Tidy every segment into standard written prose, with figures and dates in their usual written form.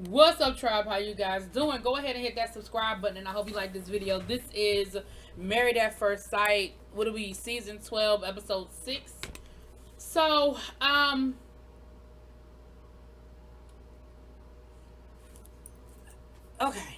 What's up, tribe? How you guys doing? Go ahead and hit that subscribe button, and I hope you like this video. This is Married at First Sight. What are we? Season 12, episode 6. So, okay.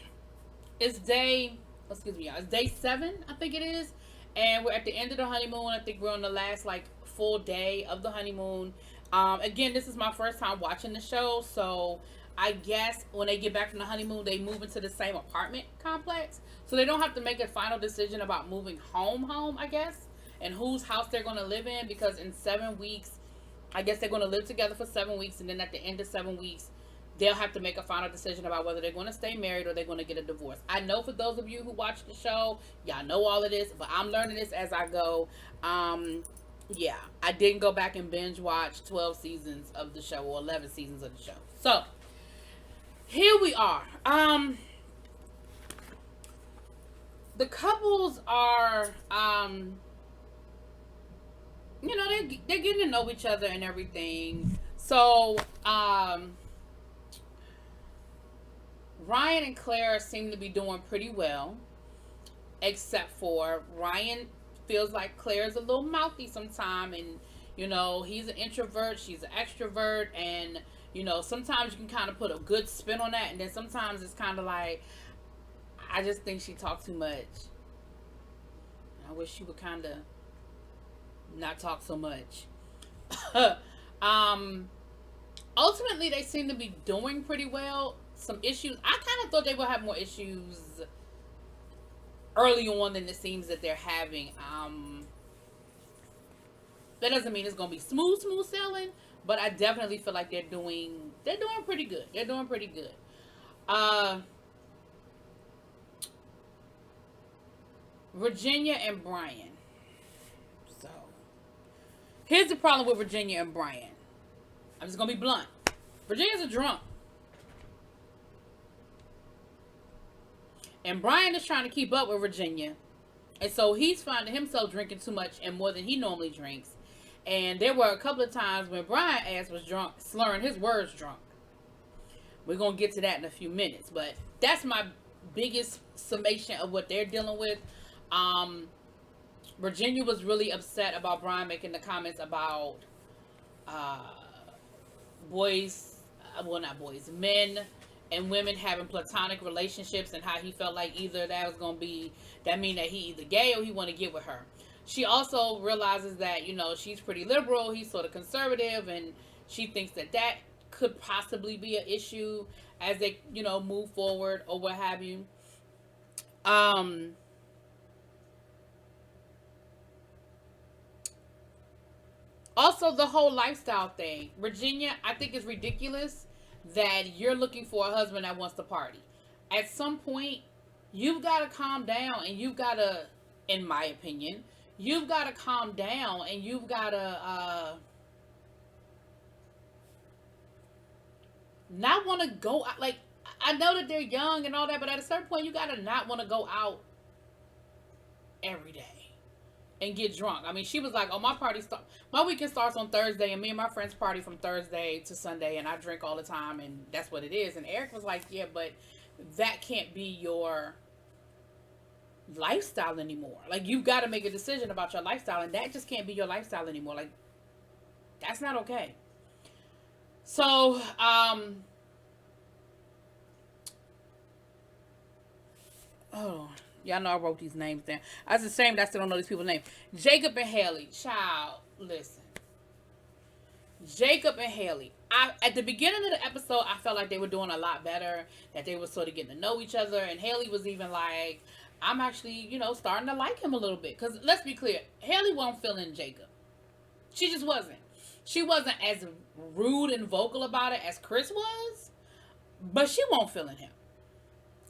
It's day, excuse me, y'all. It's day 7, I think it is. And we're at the end of the honeymoon. I think we're on the last, full day of the honeymoon. Again, this is my first time watching the show, so I guess when they get back from the honeymoon, they move into the same apartment complex. So they don't have to make a final decision about moving home, I guess, and whose house they're going to live in, because in 7 weeks, I guess they're going to live together for 7 weeks, and then at the end of 7 weeks, they'll have to make a final decision about whether they're going to stay married or they're going to get a divorce. I know for those of you who watch the show, y'all know all of this, but I'm learning this as I go. Yeah, I didn't go back and binge watch 12 seasons of the show or 11 seasons of the show. So, here we are. The couples are, they're getting to know each other and everything. So, Ryan and Clara seem to be doing pretty well, except for Ryan feels like Claire's a little mouthy sometime, and he's an introvert, she's an extrovert, and sometimes you can kind of put a good spin on that, and then sometimes it's kind of like, I just think she talks too much. I wish she would kind of not talk so much. Ultimately, they seem to be doing pretty well. Some issues, I kind of thought they would have more issues early on than it seems that they're having. That doesn't mean it's gonna be smooth sailing, but I definitely feel like they're doing pretty good. They're doing pretty good. Virginia and Brian. So here's the problem with Virginia and Brian. I'm just gonna be blunt. Virginia's a drunk. And Brian is trying to keep up with Virginia. And so he's finding himself drinking too much and more than he normally drinks. And there were a couple of times when Brian's ass was drunk, slurring his words drunk. We're going to get to that in a few minutes. But that's my biggest summation of what they're dealing with. Virginia was really upset about Brian making the comments about men and women having platonic relationships, and how he felt like either that mean that he either gay or he want to get with her. She also realizes that, she's pretty liberal, he's sort of conservative, and she thinks that could possibly be an issue as they, move forward or what have you. Also, the whole lifestyle thing. Virginia, I think it's ridiculous that you're looking for a husband that wants to party. At some point, you've got to calm down, and you've got to, in my opinion, you've got to calm down, and you've got to not want to go out. Like, I know that they're young and all that, but at a certain point, you got to not want to go out every day and get drunk. I mean, she was like, "Oh, my weekend starts on Thursday, and me and my friends party from Thursday to Sunday, and I drink all the time, and that's what it is." And Eric was like, "Yeah, but that can't be your lifestyle anymore. Like, you've got to make a decision about your lifestyle, and that just can't be your lifestyle anymore. Like, that's not okay." So, oh, y'all know I wrote these names down. I was ashamed I still don't know these people's names. Jacob and Haley. Child, listen. Jacob and Haley. At the beginning of the episode, I felt like they were doing a lot better. That they were sort of getting to know each other. And Haley was even like, I'm actually, starting to like him a little bit. Because let's be clear, Haley wasn't feeling Jacob. She just wasn't. She wasn't as rude and vocal about it as Chris was. But she wasn't feeling him.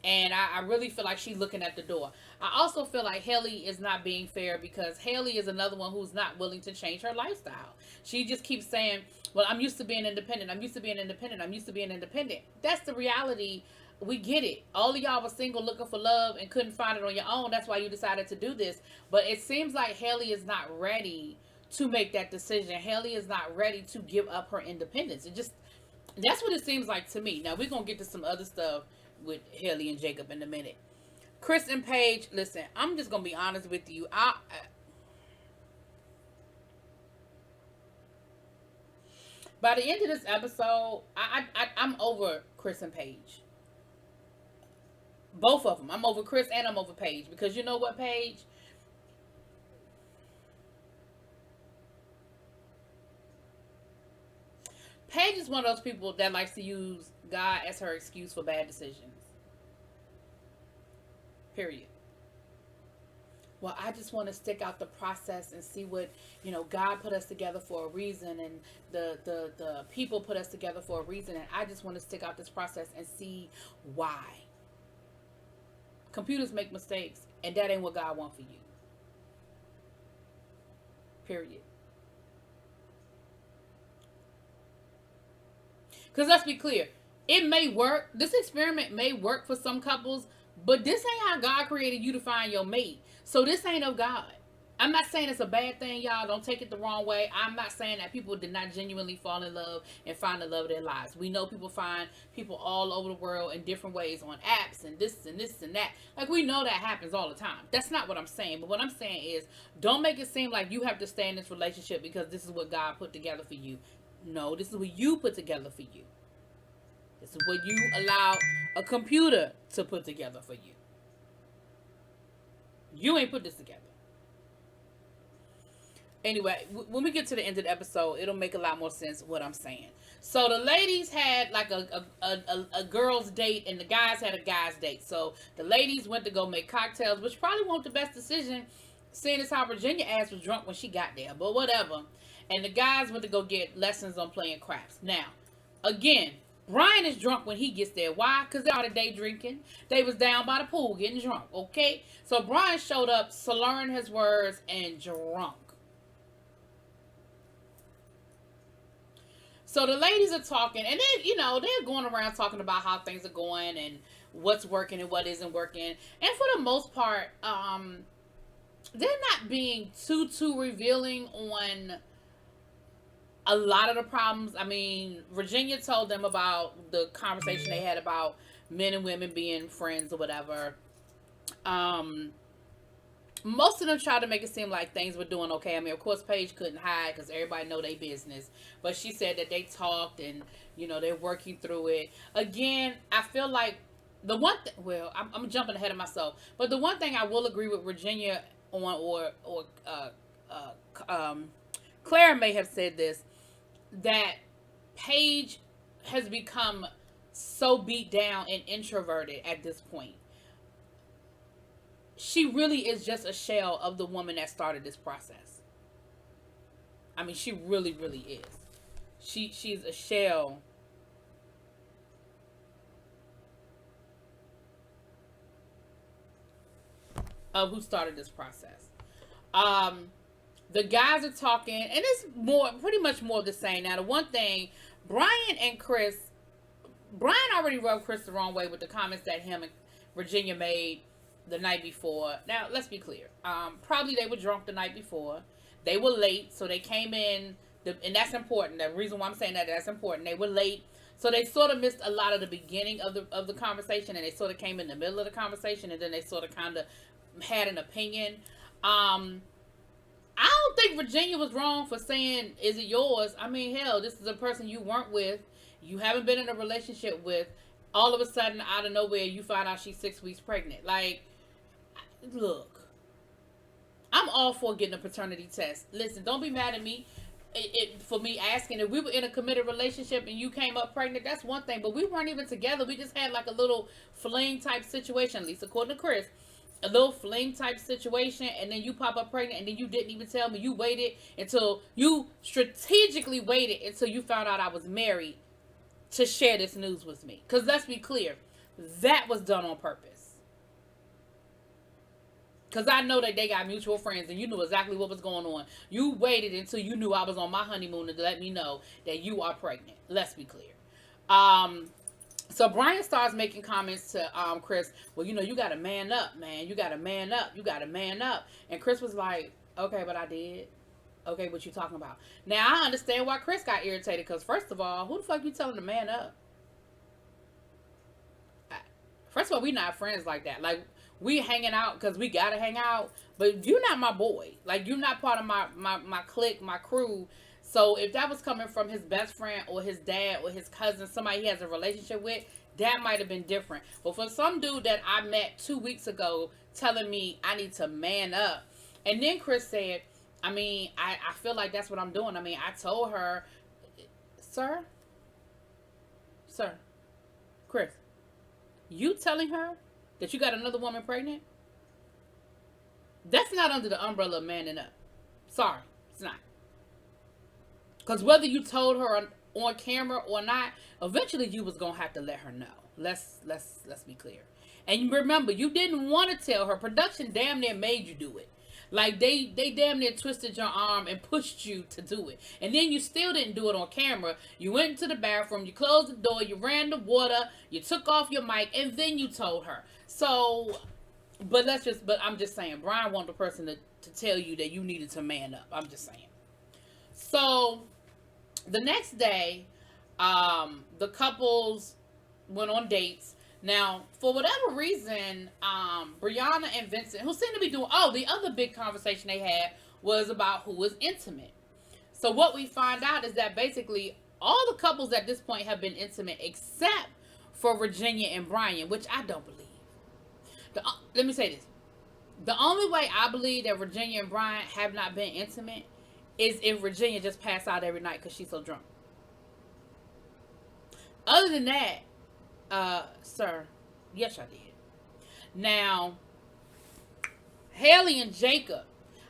And I really feel like she's looking at the door. I also feel like Haley is not being fair, because Haley is another one who's not willing to change her lifestyle. She just keeps saying, well, I'm used to being independent. I'm used to being independent. I'm used to being independent. That's the reality. We get it. All of y'all were single looking for love and couldn't find it on your own. That's why you decided to do this. But it seems like Haley is not ready to make that decision. Haley is not ready to give up her independence. That's what it seems like to me. Now we're gonna get to some other stuff with Haley and Jacob in a minute. Chris and Paige, listen, I'm just gonna be honest with you. By the end of this episode, I'm over Chris and Paige. Both of them. I'm over Chris and I'm over Paige, because you know what, Paige? Paige is one of those people that likes to use God as her excuse for bad decisions. Period. Well, I just want to stick out the process and see what, God put us together for a reason, and the people put us together for a reason, and I just want to stick out this process and see why. Computers make mistakes, and that ain't what God wants for you. Period. Because let's be clear, it may work. This experiment may work for some couples, but this ain't how God created you to find your mate. So this ain't of God. I'm not saying it's a bad thing, y'all. Don't take it the wrong way. I'm not saying that people did not genuinely fall in love and find the love of their lives. We know people find people all over the world in different ways on apps and this and this and that. Like, we know that happens all the time. That's not what I'm saying. But what I'm saying is, don't make it seem like you have to stay in this relationship because this is what God put together for you. No, this is what you put together for you. This is what you allow a computer to put together for you. You ain't put this together. Anyway, when we get to the end of the episode, it'll make a lot more sense what I'm saying. So the ladies had like a girls' date, and the guys had a guys' date. So the ladies went to go make cocktails, which probably wasn't the best decision, seeing as how Virginia ass was drunk when she got there. But whatever. And the guys went to go get lessons on playing craps. Now, again, Brian is drunk when he gets there. Why? Because they started day drinking. They was down by the pool getting drunk, okay? So Brian showed up, slurring his words, and drunk. So the ladies are talking, and they're going around talking about how things are going and what's working and what isn't working. And for the most part, they're not being too revealing on a lot of the problems. I mean, Virginia told them about the conversation they had about men and women being friends or whatever. Most of them tried to make it seem like things were doing okay. I mean, of course, Paige couldn't hide because everybody know their business. But she said that they talked and, they're working through it. Again, I feel like the one I'm jumping ahead of myself. But the one thing I will agree with Virginia on, or Clara may have said this, that Paige has become so beat down and introverted at this point. She really is just a shell of the woman that started this process. I mean, she really, really is. She's a shell of who started this process. The guys are talking, and it's pretty much more of the same. Now, the one thing, Brian already rubbed Chris the wrong way with the comments that him and Virginia made the night before. Now, let's be clear. Probably they were drunk the night before. They were late, so they came in, and that's important. The reason why I'm saying that's important. They were late, so they sort of missed a lot of the beginning of the conversation, and they sort of came in the middle of the conversation, and then they sort of kind of had an opinion. I don't think Virginia was wrong for saying, is it yours? I mean, hell, this is a person you weren't with, you haven't been in a relationship with. All of a sudden, out of nowhere, you find out she's 6 weeks pregnant. Like, look, I'm all for getting a paternity test. Listen, don't be mad at me for me asking. If we were in a committed relationship and you came up pregnant, that's one thing. But we weren't even together. We just had like a little fling type situation, at least according to Chris. A little fling type situation, and then you pop up pregnant, and then you didn't even tell me. You strategically waited until you found out I was married to share this news with me. Because let's be clear, that was done on purpose. Because I know that they got mutual friends and you knew exactly what was going on. You waited until you knew I was on my honeymoon to let me know that you are pregnant. Let's be clear. So Brian starts making comments to Chris. Well, you got to man up, man. You got to man up. You got to man up. And Chris was like, okay, but I did. Okay, what you talking about? Now I understand why Chris got irritated because first of all, who the fuck you telling to man up? First of all, we not friends like that. Like we hanging out because we gotta hang out, but you're not my boy. Like you're not part of my clique, my crew. So if that was coming from his best friend or his dad or his cousin, somebody he has a relationship with, that might have been different. But for some dude that I met 2 weeks ago telling me I need to man up, and then Chris said, I mean, I feel like that's what I'm doing. I mean, I told her, sir, sir, Chris, you telling her that you got another woman pregnant? That's not under the umbrella of manning up. Sorry, it's not. Because whether you told her on camera or not, eventually you was gonna have to let her know. Let's be clear. And remember, you didn't want to tell her. Production damn near made you do it. Like they damn near twisted your arm and pushed you to do it. And then you still didn't do it on camera. You went into the bathroom, you closed the door, you ran the water, you took off your mic, and then you told her. So, but I'm just saying, Brian wanted the person to tell you that you needed to man up. I'm just saying. So, the next day, the couples went on dates. Now, for whatever reason, Brianna and Vincent, who seemed to be doing, the other big conversation they had was about who was intimate. So what we find out is that basically all the couples at this point have been intimate except for Virginia and Brian, which I don't believe. Let me say this. The only way I believe that Virginia and Brian have not been intimate is if Virginia just passed out every night because she's so drunk. Other than that, sir, yes, I did. Now, Haley and Jacob,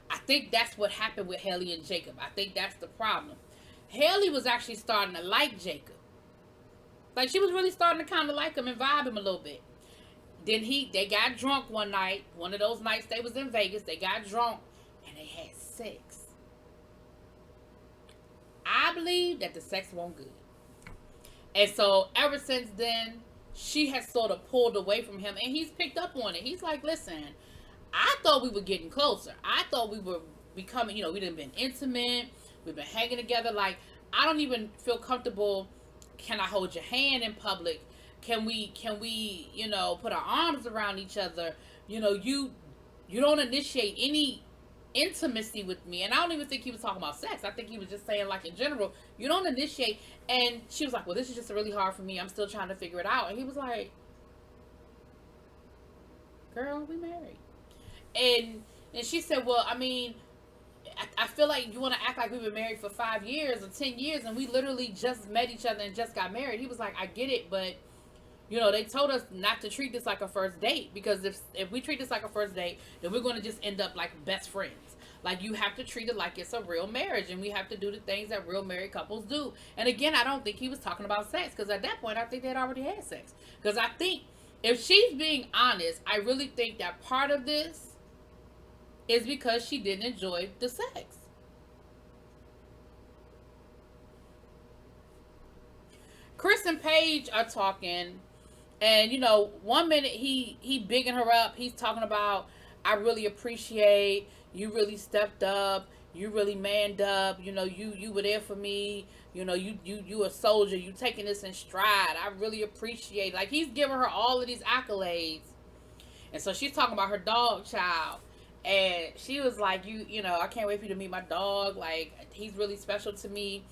I think that's what happened with Haley and Jacob. I think that's the problem. Haley was actually starting to like Jacob. Like, she was really starting to kind of like him and vibe him a little bit. Then they got drunk one night. One of those nights they was in Vegas. They got drunk and they had sex. I believe that the sex wasn't good. And so ever since then, she has sort of pulled away from him, and he's picked up on it. He's like, listen, I thought we were getting closer. I thought we were becoming, we done been intimate. We've been hanging together. Like, I don't even feel comfortable. Can I hold your hand in public? Can we, put our arms around each other? You don't initiate any intimacy with me. And I don't even think he was talking about sex. I think he was just saying, like, in general, you don't initiate. And she was like, well, this is just really hard for me. I'm still trying to figure it out. And he was like, girl, we married. And she said, well, I mean, I feel like you want to act like we've been married for 5 years or 10 years and we literally just met each other and just got married. He was like, I get it, but they told us not to treat this like a first date, because if we treat this like a first date, then we're going to just end up like best friends. Like, you have to treat it like it's a real marriage, and we have to do the things that real married couples do. And again, I don't think he was talking about sex, because at that point, I think they'd already had sex. Because I think, if she's being honest, I really think that part of this is because she didn't enjoy the sex. Chris and Paige are talking, and, 1 minute he bigging her up. He's talking about, I really appreciate, you really stepped up, you really manned up, you were there for me, you a soldier, you taking this in stride, I really appreciate. Like, he's giving her all of these accolades. And so she's talking about her dog child, and she was like, I can't wait for you to meet my dog, like, he's really special to me.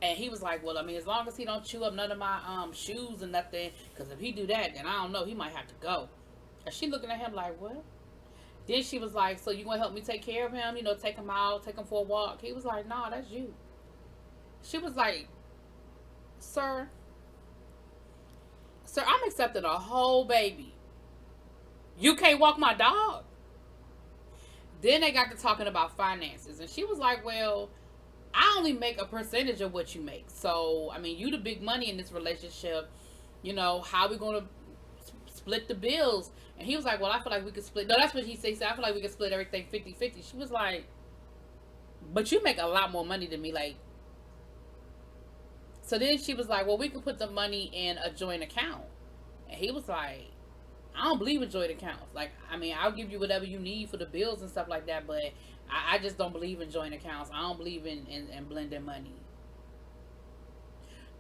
And he was like, well, I mean, as long as he don't chew up none of my shoes and nothing, because if he do that, then I don't know, he might have to go. And she looking at him like, what? Then she was like, so you going to help me take care of him? Take him out, take him for a walk? He was like, nah, that's you. She was like, sir, I'm accepting a whole baby. You can't walk my dog? Then they got to talking about finances. And she was like, well, I only make a percentage of what you make. So, I mean, you the big money in this relationship. How we going to split the bills? And he was like, well, I feel like we could split. No, that's what he said. I feel like we could split everything 50-50. She was like, but you make a lot more money than me. Like, so then she was like, well, we could put the money in a joint account. And he was like, I don't believe in joint accounts. Like, I mean, I'll give you whatever you need for the bills and stuff like that, but I just don't believe in joint accounts. I don't believe in blending money.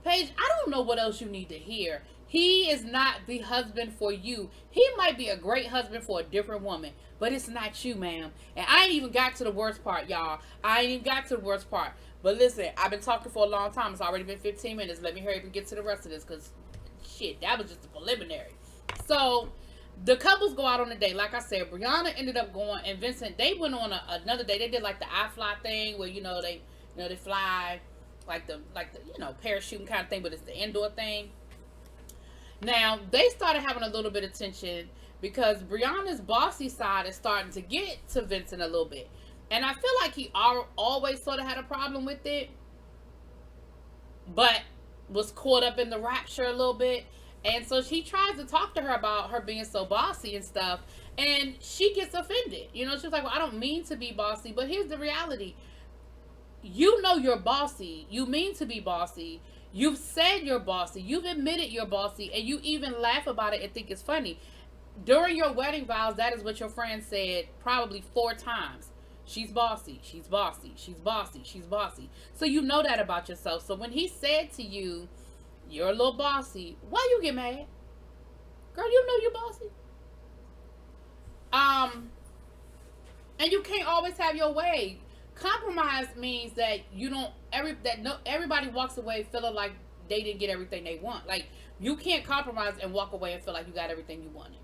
Paige, I don't know what else you need to hear. He is not the husband for you. He might be a great husband for a different woman, but it's not you, ma'am. And I ain't even got to the worst part, y'all. I ain't even got to the worst part. But listen, I've been talking for a long time. It's already been 15 minutes. Let me hurry up and get to the rest of this, because, shit, that was just the preliminary. So, the couples go out on a date. Like I said, Brianna ended up going, and Vincent, they went on another day. They did like the iFly thing, where, they fly like the parachuting kind of thing, but it's the indoor thing. Now, they started having a little bit of tension because Brianna's bossy side is starting to get to Vincent a little bit. And I feel like he always sort of had a problem with it, but was caught up in the rapture a little bit. And so he tries to talk to her about her being so bossy and stuff, and she gets offended. She's like, well, I don't mean to be bossy, but here's the reality. You know you're bossy. You mean to be bossy. You've said you're bossy. You've admitted you're bossy, and you even laugh about it and think it's funny. During your wedding vows, that is what your friend said probably 4 times. She's bossy. She's bossy. She's bossy. She's bossy. So you know that about yourself. So when he said to you, you're a little bossy, why you get mad? Girl, you know you're bossy. And you can't always have your way. Compromise means that everybody walks away feeling like they didn't get everything they want. Like, you can't compromise and walk away and feel like you got everything you wanted.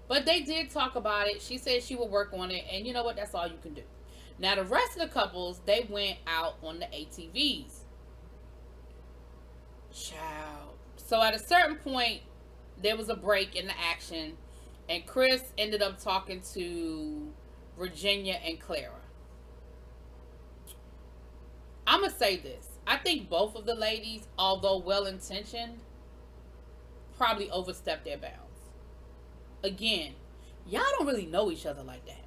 But they did talk about it. She said she would work on it, and you know what? That's all you can do. Now, the rest of the couples, they went out on the ATVs. Child. So at a certain point, there was a break in the action, and Chris ended up talking to Virginia and Clara. I'm going to say this. I think both of the ladies, although well-intentioned, probably overstepped their bounds. Again, y'all don't really know each other like that.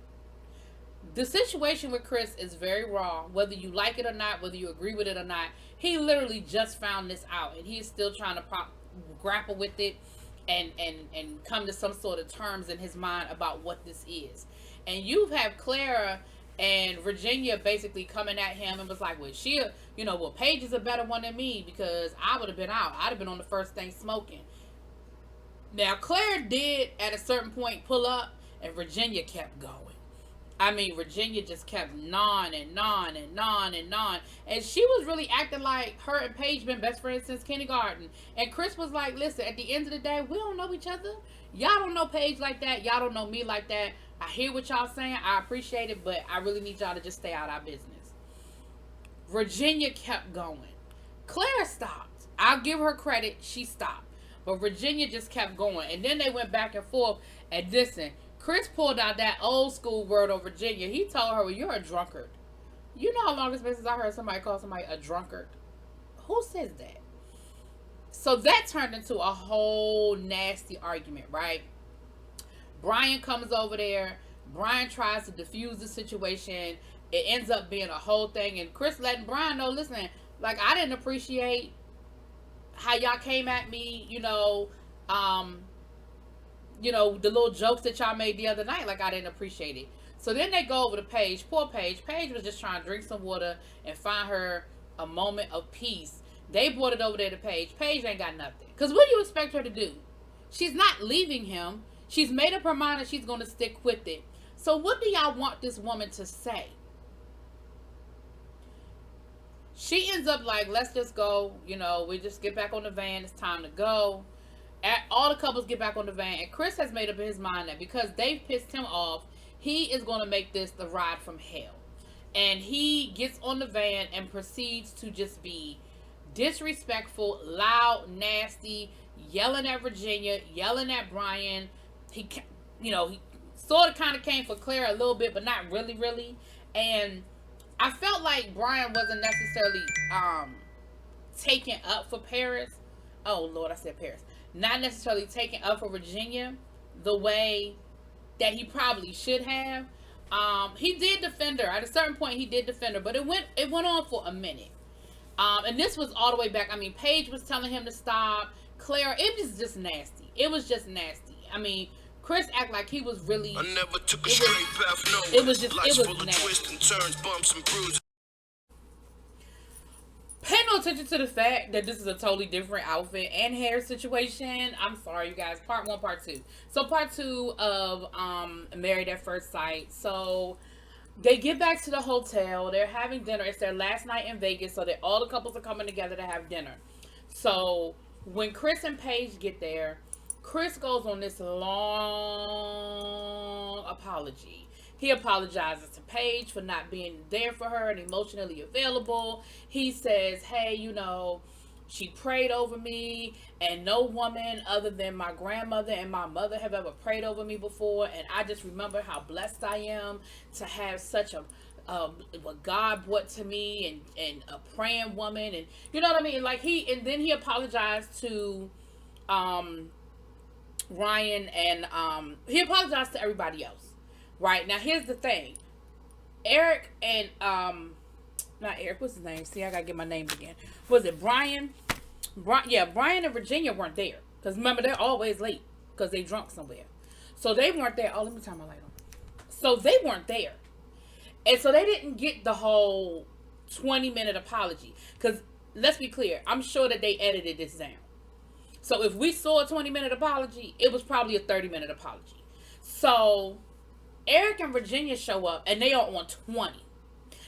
The situation with Chris is very raw, whether you like it or not, whether you agree with it or not. He literally just found this out, and he's still trying to grapple with it and come to some sort of terms in his mind about what this is. And you have Clara and Virginia basically coming at him and was like, well, Paige is a better one than me because I would have been out. I'd have been on the first thing smoking. Now, Claire did at a certain point pull up, and Virginia kept going. I mean, Virginia just kept gnawing and gnawing and gnawing and gnawing. And she was really acting like her and Paige been best friends since kindergarten. And Chris was like, listen, at the end of the day, we don't know each other. Y'all don't know Paige like that. Y'all don't know me like that. I hear what y'all saying. I appreciate it, but I really need y'all to just stay out of our business. Virginia kept going. Claire stopped. I'll give her credit. She stopped. But Virginia just kept going. And then they went back and forth. And listen, Chris pulled out that old school word on Virginia. He told her, well, you're a drunkard. You know how long it's been since I heard somebody call somebody a drunkard? Who says that? So that turned into a whole nasty argument, right? Brian comes over there. Brian tries to defuse the situation. It ends up being a whole thing. And Chris letting Brian know, listen, like, I didn't appreciate how y'all came at me, the little jokes that y'all made the other night. Like, I didn't appreciate it. So then they go over to Paige. Poor Paige. Paige was just trying to drink some water and find her a moment of peace. They brought it over there to Paige. Paige ain't got nothing. Because what do you expect her to do? She's not leaving him. She's made up her mind that she's going to stick with it. So what do y'all want this woman to say? She ends up like, let's just go. We just get back on the van. It's time to go. All the couples get back on the van. And Chris has made up his mind that because they've pissed him off, he is going to make this the ride from hell. And he gets on the van and proceeds to just be disrespectful, loud, nasty, yelling at Virginia, yelling at Brian. He sort of kind of came for Claire a little bit, but not really, really. And I felt like Brian wasn't necessarily taking up for Paris. Oh, Lord, I said Paris. Not necessarily taking up for Virginia the way that he probably should have. He did defend her. At a certain point, he did defend her, but it went on for a minute. And this was all the way back. I mean, Paige was telling him to stop. Clara, it was just nasty. It was just nasty. I mean, Chris act like he was really. I never took a straight path, no. It was just. Life's It was full of nasty. twists and turns, bumps and bruises. Pay no attention to the fact that this is a totally different outfit and hair situation. I'm sorry, you guys. Part 1, part 2. So part 2 of Married at First Sight. So they get back to the hotel. They're having dinner. It's their last night in Vegas, so that all the couples are coming together to have dinner. So when Chris and Paige get there, Chris goes on this long apology. He apologizes to Paige for not being there for her and emotionally available. He says, hey, she prayed over me, and no woman other than my grandmother and my mother have ever prayed over me before. And I just remember how blessed I am to have such a what God brought to me, and a praying woman, and you know what I mean. Like then he apologized to Ryan, and he apologized to everybody else. Right, now here's the thing. Eric and not Eric, what's his name? See, I gotta get my names again. Was it Brian? Brian and Virginia weren't there. Because remember, they're always late. Because they drunk somewhere. So they weren't there. Oh, let me turn my light on. So they weren't there. And so they didn't get the whole 20-minute apology. Because, let's be clear, I'm sure that they edited this down. So if we saw a 20-minute apology, it was probably a 30-minute apology. So Eric and Virginia show up, and they are on 20.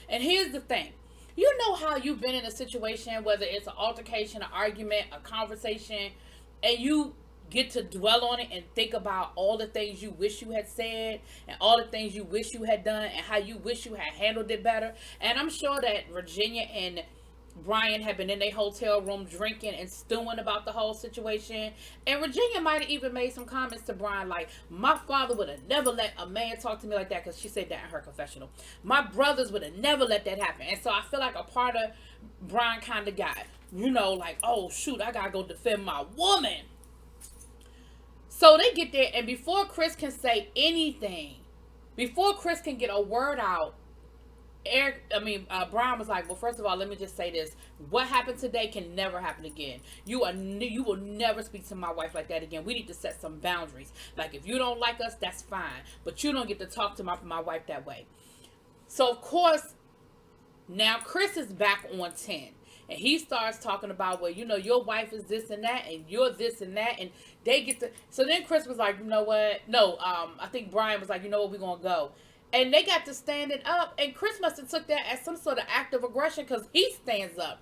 And here's the thing. You know how you've been in a situation, whether it's an altercation, an argument, a conversation, and you get to dwell on it and think about all the things you wish you had said, and all the things you wish you had done, and how you wish you had handled it better. And I'm sure that Virginia and Brian had been in their hotel room drinking and stewing about the whole situation. And Virginia might have even made some comments to Brian like, my father would have never let a man talk to me like that, because she said that in her confessional. My brothers would have never let that happen. And so I feel like a part of Brian kind of got, like, oh shoot, I gotta go defend my woman. So they get there, and before Chris can say anything, before Chris can get a word out, Brian was like, well, first of all, let me just say this. What happened today can never happen again. You will never speak to my wife like that again. We need to set some boundaries. Like, if you don't like us, that's fine. But you don't get to talk to my wife that way. So, of course, now Chris is back on 10. And he starts talking about, well, your wife is this and that, and you're this and that. And they get to... So then Chris was like, you know what? No, I think Brian was like, you know what? We're going to go. And they got to standing up. And Chris must have took that as some sort of act of aggression, because he stands up.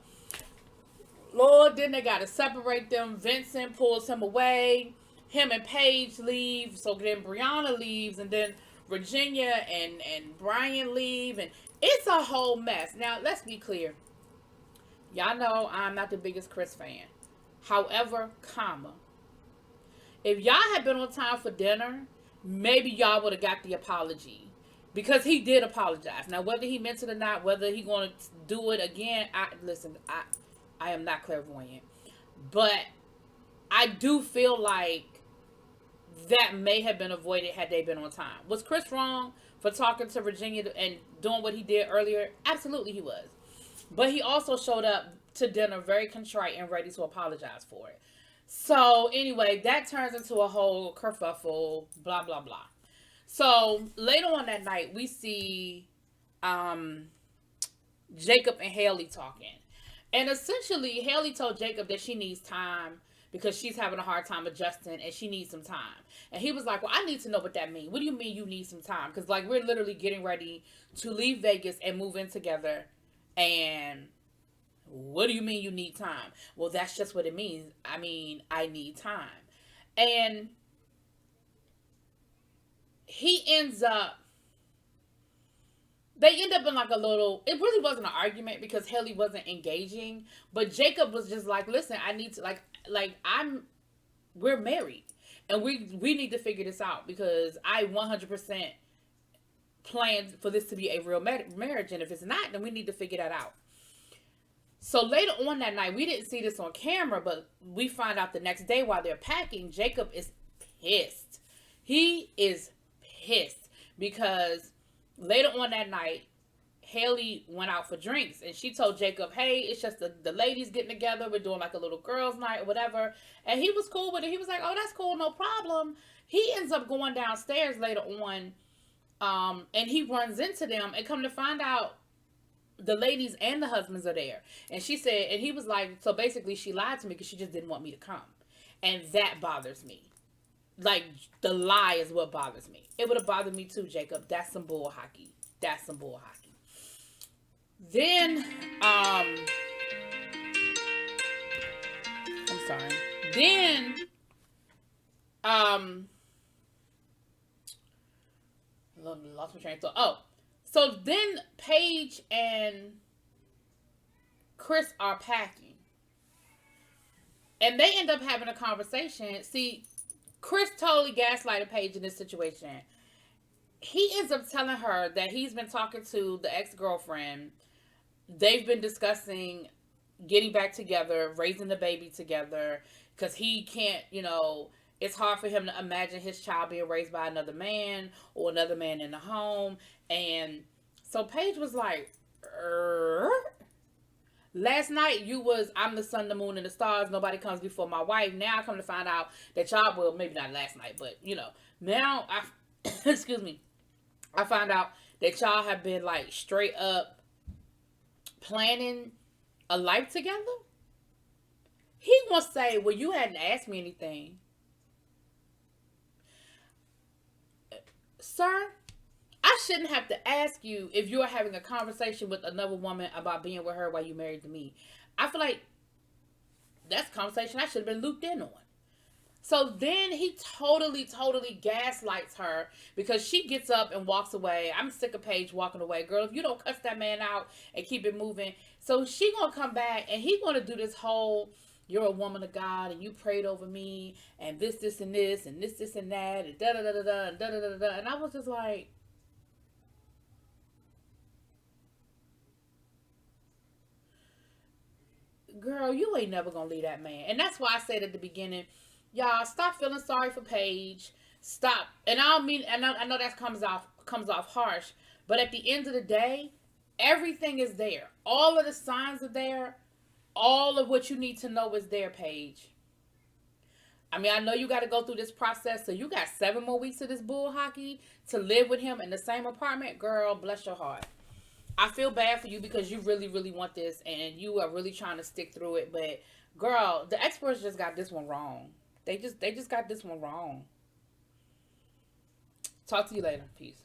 Lord, then they got to separate them. Vincent pulls him away. Him and Paige leave. So then Brianna leaves. And then Virginia and Brian leave. And it's a whole mess. Now, let's be clear. Y'all know I'm not the biggest Chris fan. However, if y'all had been on time for dinner, maybe y'all would have got the apology. Because he did apologize. Now, whether he meant it or not, whether he going to do it again, I am not clairvoyant. But I do feel like that may have been avoided had they been on time. Was Chris wrong for talking to Virginia and doing what he did earlier? Absolutely he was. But he also showed up to dinner very contrite and ready to apologize for it. So, anyway, that turns into a whole kerfuffle, blah, blah, blah. So, later on that night, we see Jacob and Haley talking. And essentially, Haley told Jacob that she needs time because she's having a hard time adjusting and she needs some time. And he was like, well, I need to know what that means. What do you mean you need some time? Because, like, we're literally getting ready to leave Vegas and move in together. And what do you mean you need time? Well, that's just what it means. I mean, I need time. And they end up in like a little, it really wasn't an argument because Haley wasn't engaging, but Jacob was just like, listen, I need to we're married and we need to figure this out because I 100% planned for this to be a real marriage. And if it's not, then we need to figure that out. So later on that night, we didn't see this on camera, but we find out the next day while they're packing, Jacob is pissed. He is pissed because later on that night, Haley went out for drinks and she told Jacob, hey, it's just the ladies getting together. We're doing like a little girls' night or whatever. And he was cool with it. He was like, oh, that's cool, no problem. He ends up going downstairs later on, and he runs into them and come to find out the ladies and the husbands are there. And she said, and he was like, so basically she lied to me because she just didn't want me to come. And that bothers me. Like, the lie is what bothers me. It would have bothered me too, Jacob. That's some bull hockey. That's some bull hockey. Then, I'm sorry. Then, lost my train of thought. Oh, so then Paige and Chris are packing. And they end up having a conversation. See, Chris totally gaslighted Paige in this situation. He ends up telling her that he's been talking to the ex-girlfriend. They've been discussing getting back together, raising the baby together, because he can't, it's hard for him to imagine his child being raised by another man or another man in the home. And so Paige was like, last night you was, I'm the sun, the moon, and the stars. Nobody comes before my wife. Now I come to find out that y'all, well, maybe not last night, but, now excuse me, I found out that y'all have been like straight up planning a life together. He gonna say, well, you hadn't asked me anything. Sir, I shouldn't have to ask you if you're having a conversation with another woman about being with her while you married to me. I feel like that's a conversation I should have been looped in on. So then he totally gaslights her because she gets up and walks away. I'm sick of Paige walking away. Girl, if you don't cuss that man out and keep it moving. So she gonna come back and he gonna do this whole, you're a woman of God and you prayed over me and this and this and this and that and da-da-da-da-da and da-da-da-da. And I was just like, girl, you ain't never gonna leave that man. And that's why I said at the beginning, y'all, stop feeling sorry for Paige. Stop. And I don't mean, I know that comes off harsh, but at the end of the day, everything is there. All of the signs are there. All of what you need to know is there, Paige. I mean, I know you got to go through this process, so you got 7 more weeks of this bull hockey to live with him in the same apartment. Girl, bless your heart. I feel bad for you because you really want this and you are really trying to stick through it. But girl, the experts just got this one wrong. They just got this one wrong. Talk to you later. Peace.